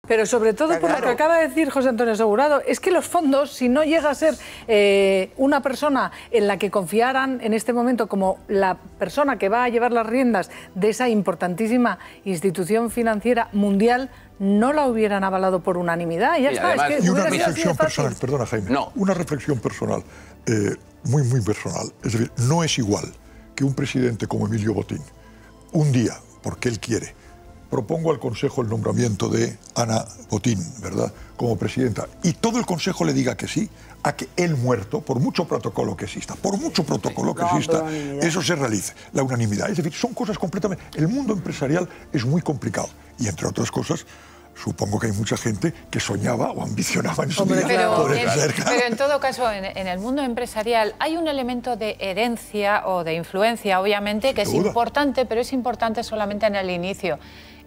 Pero sobre todo por lo que acaba de decir José Antonio Segurado, es que los fondos, si no llega a ser una persona en la que confiaran en este momento como la persona que va a llevar las riendas de esa importantísima institución financiera mundial, no la hubieran avalado por unanimidad. Y ya está. Además, es que y una reflexión personal, perdona Jaime, una reflexión personal, muy personal. Es decir, no es igual que un presidente como Emilio Botín, un día, porque él quiere, propongo al Consejo el nombramiento de Ana Botín, ¿verdad?, como presidenta, y todo el Consejo le diga que sí, a que él muerto, por mucho protocolo que exista, eso se realice, la unanimidad. Es decir, son cosas completamente... El mundo empresarial es muy complicado, y entre otras cosas, supongo que hay mucha gente que soñaba o ambicionaba en su día poder hacer, claro. Pero en todo caso, en el mundo empresarial hay un elemento de herencia o de influencia, obviamente, que es importante, pero es importante solamente en el inicio.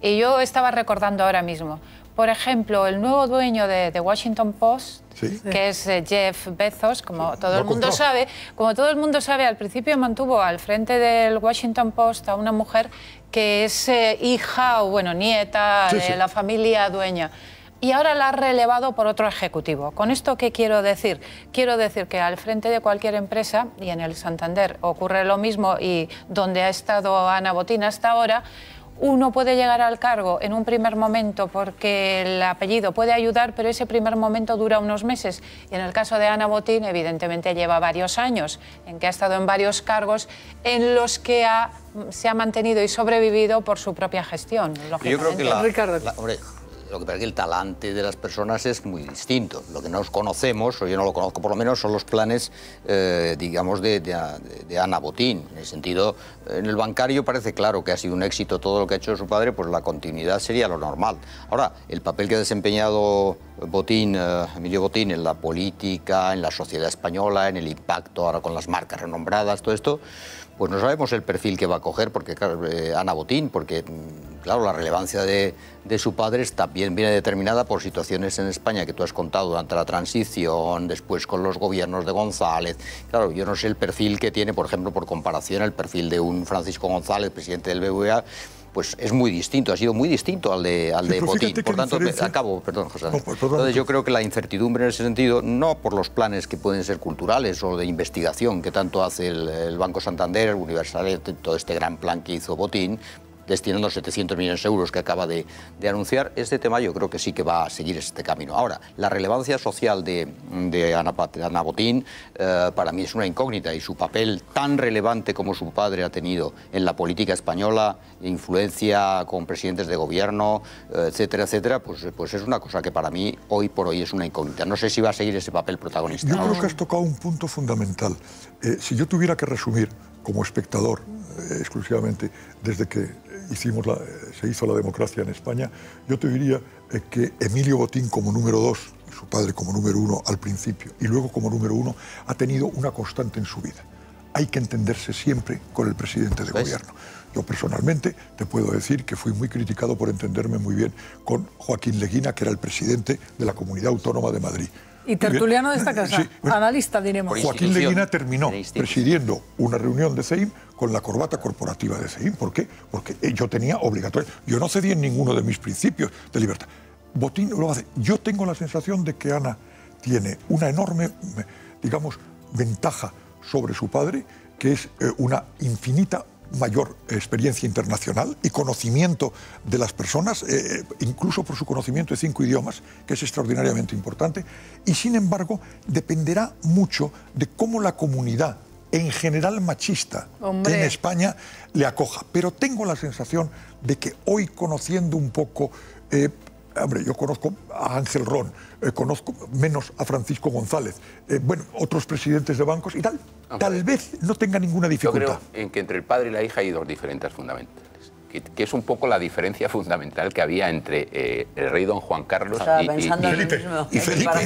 Y yo estaba recordando ahora mismo, por ejemplo, el nuevo dueño de The Washington Post, que es Jeff Bezos, como todo el mundo sabe, al principio mantuvo al frente del Washington Post a una mujer que es hija o, bueno, nieta de la familia dueña. Y ahora la ha relevado por otro ejecutivo. ¿Con esto qué quiero decir? Quiero decir que al frente de cualquier empresa, y en el Santander ocurre lo mismo, y donde ha estado Ana Botín hasta ahora, uno puede llegar al cargo en un primer momento porque el apellido puede ayudar, pero ese primer momento dura unos meses. Y en el caso de Ana Botín, evidentemente lleva varios años, en que ha estado en varios cargos en los que se ha mantenido y sobrevivido por su propia gestión. Yo creo que lo que pasa es que el talante de las personas es muy distinto. Lo que nos conocemos, o yo no lo conozco por lo menos, son los planes, digamos, de Ana Botín. En el sentido, en el bancario parece claro que ha sido un éxito todo lo que ha hecho su padre, pues la continuidad sería lo normal. Ahora, el papel que ha desempeñado Emilio Botín en la política, en la sociedad española, en el impacto ahora con las marcas renombradas, todo esto, pues no sabemos el perfil que va a coger porque Ana Botín, porque claro, la relevancia de su padre también viene determinada por situaciones en España que tú has contado durante la transición, después con los gobiernos de González. Claro, yo no sé el perfil que tiene, por ejemplo, por comparación, el perfil de un Francisco González, presidente del BBVA, pues es muy distinto, ha sido muy distinto al de Botín. Por tanto, acabo, perdón, José. Entonces yo creo que la incertidumbre en ese sentido, no por los planes que pueden ser culturales o de investigación que tanto hace el Banco Santander, el Universal, todo este gran plan que hizo Botín, destinando 700 millones de euros que acaba de anunciar, este tema yo creo que sí que va a seguir este camino. Ahora, la relevancia social de Ana Botín para mí es una incógnita, y su papel tan relevante como su padre ha tenido en la política española, influencia con presidentes de gobierno, etcétera, etcétera, pues es una cosa que para mí hoy por hoy es una incógnita. No sé si va a seguir ese papel protagonista. Yo creo que has tocado un punto fundamental. Si yo tuviera que resumir como espectador exclusivamente desde que se hizo la democracia en España, yo te diría que Emilio Botín como número 2, su padre como número 1 al principio y luego como número 1, ha tenido una constante en su vida. Hay que entenderse siempre con el presidente de gobierno. Yo personalmente te puedo decir que fui muy criticado por entenderme muy bien con Joaquín Leguina, que era el presidente de la Comunidad Autónoma de Madrid. Y tertuliano de esta casa, analista, diremos. Joaquín Leguina terminó presidiendo una reunión de CEIM con la corbata corporativa de CEIM. ¿Por qué? Porque yo tenía obligatorio. Yo no cedí en ninguno de mis principios de libertad. Botín lo hace. Yo tengo la sensación de que Ana tiene una enorme, digamos, ventaja sobre su padre, que es una infinita mayor experiencia internacional y conocimiento de las personas, incluso por su conocimiento de 5 idiomas, que es extraordinariamente importante, y sin embargo dependerá mucho de cómo la comunidad, en general machista, en España, le acoja. Pero tengo la sensación de que hoy, conociendo un poco... yo conozco a Ángel Ron, conozco menos a Francisco González, bueno, otros presidentes de bancos y tal vez no tenga ninguna dificultad. Yo creo en que entre el padre y la hija hay dos diferencias fundamentales, que es un poco la diferencia fundamental que había entre el rey don Juan Carlos y Felipe.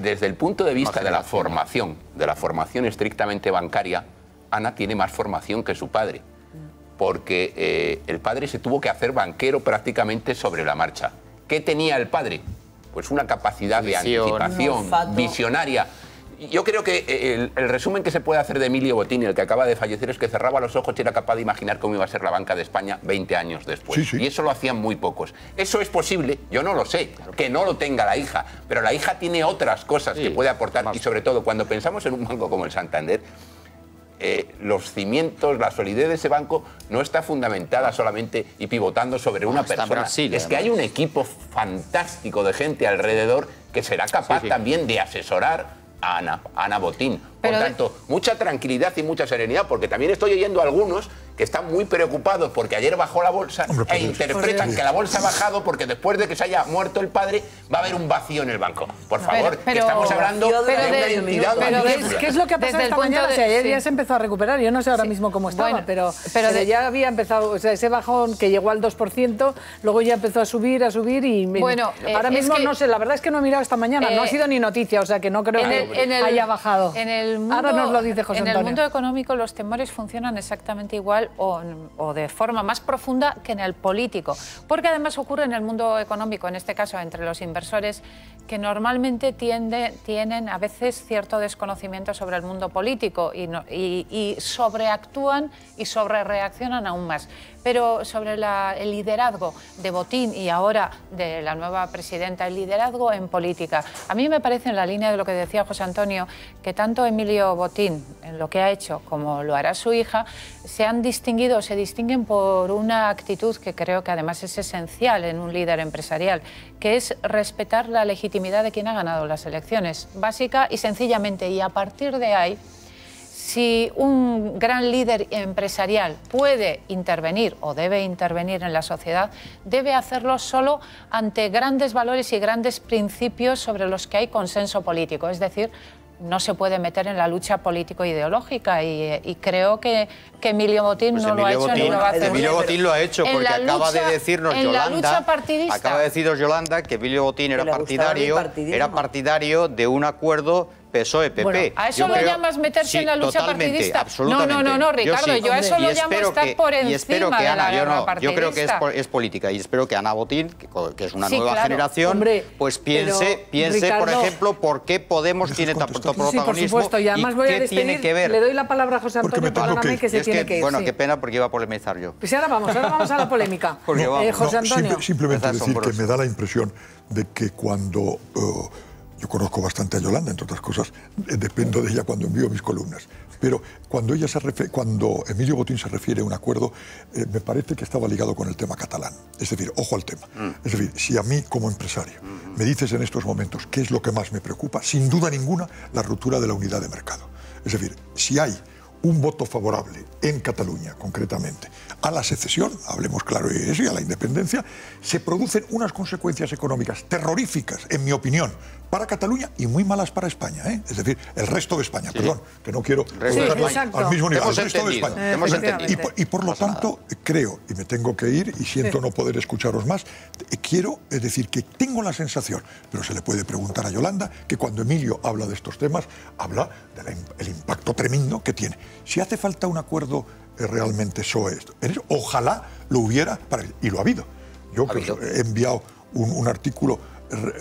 Desde el punto de vista de la formación estrictamente bancaria, Ana tiene más formación que su padre, porque el padre se tuvo que hacer banquero prácticamente sobre la marcha. ¿Qué tenía el padre? Pues una capacidad de anticipación, visionaria. Yo creo que el resumen que se puede hacer de Emilio Botín, el que acaba de fallecer, es que cerraba los ojos y era capaz de imaginar cómo iba a ser la banca de España 20 años después. Y eso lo hacían muy pocos. Eso es posible, yo no lo sé, que no lo tenga la hija, pero la hija tiene otras cosas que puede aportar y sobre todo cuando pensamos en un banco como el Santander, los cimientos, la solidez de ese banco no está fundamentada solamente y pivotando sobre una persona. Brasil, es que hay un equipo fantástico de gente alrededor que será capaz también de asesorar a Ana Botín. Por tanto, mucha tranquilidad y mucha serenidad, porque también estoy oyendo a algunos que están muy preocupados porque ayer bajó la bolsa e interpretan que la bolsa ha bajado porque después de que se haya muerto el padre va a haber un vacío en el banco. Por favor, que estamos hablando de una entidad ¿qué es lo que ha pasado esta mañana? Ayer ya se empezó a recuperar, yo no sé ahora mismo cómo estaba, pero ya había empezado, o sea, ese bajón que llegó al 2%, luego ya empezó a subir y ahora mismo no sé, la verdad es que no he mirado esta mañana, no ha sido ni noticia, o sea que no creo que haya bajado. Ahora nos lo dice José Antonio. En el mundo económico los temores funcionan exactamente igual o de forma más profunda que en el político, porque además ocurre en el mundo económico, en este caso entre los inversores, que normalmente tienen a veces cierto desconocimiento sobre el mundo político y sobreactúan y sobrereaccionan aún más. Pero sobre el liderazgo de Botín y ahora de la nueva presidenta, el liderazgo en política, a mí me parece, en la línea de lo que decía José Antonio, que tanto Emilio Botín, en lo que ha hecho, como lo hará su hija, se distinguen por una actitud que creo que además es esencial en un líder empresarial, que es respetar la legitimidad de quien ha ganado las elecciones, básica y sencillamente, y a partir de ahí, si un gran líder empresarial puede intervenir o debe intervenir en la sociedad, debe hacerlo solo ante grandes valores y grandes principios sobre los que hay consenso político, es decir, no se puede meter en la lucha político-ideológica y creo que Emilio Botín no lo ha hecho ni lo va a hacer. Emilio Botín lo ha hecho porque acaba de decirnos Yolanda que Emilio Botín era partidario de un acuerdo PSOE-PP. Bueno, ¿a eso lo llamas meterse en la lucha partidista? No, Ricardo, yo a eso lo llamo estar por encima de la guerra partidista. Yo creo que es política y espero que Ana Botín, que es una nueva generación, pues piense, Ricardo, por ejemplo, por qué Podemos tiene tanto protagonismo por supuesto, y además voy a despedir, tiene que ver. Le doy la palabra a José Antonio, perdóname que se tiene que ir. Bueno, qué pena porque iba a polemizar yo. Pues ahora vamos a la polémica. José Antonio. Simplemente decir que me da la impresión de que cuando... yo conozco bastante a Yolanda, entre otras cosas, dependo de ella cuando envío mis columnas. Pero cuando Emilio Botín se refiere a un acuerdo, me parece que estaba ligado con el tema catalán. Es decir, ojo al tema. Es decir, si a mí como empresario me dices en estos momentos qué es lo que más me preocupa, sin duda ninguna, la ruptura de la unidad de mercado. Es decir, si hay un voto favorable en Cataluña, concretamente, a la secesión, hablemos claro y eso, y a la independencia, se producen unas consecuencias económicas terroríficas, en mi opinión, para Cataluña y muy malas para España, ¿eh? Es decir, el resto de España, perdón, que no quiero al mismo nivel, el resto de España. Y por lo tanto, creo, y me tengo que ir, y siento no poder escucharos más, quiero decir que tengo la sensación, pero se le puede preguntar a Yolanda, que cuando Emilio habla de estos temas, habla del impacto tremendo que tiene. Si hace falta un acuerdo realmente PSOE, ojalá lo hubiera, y lo ha habido. Yo he enviado un artículo,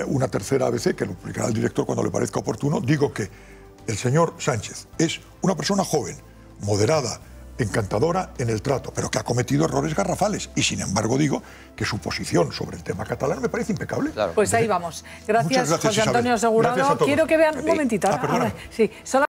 una tercera ABC, que lo publicará el director cuando le parezca oportuno. Digo que el señor Sánchez es una persona joven, moderada, encantadora en el trato, pero que ha cometido errores garrafales. Y sin embargo digo que su posición sobre el tema catalán me parece impecable. Pues ahí vamos. Gracias José Antonio Asegurado. Quiero que vean un momentito.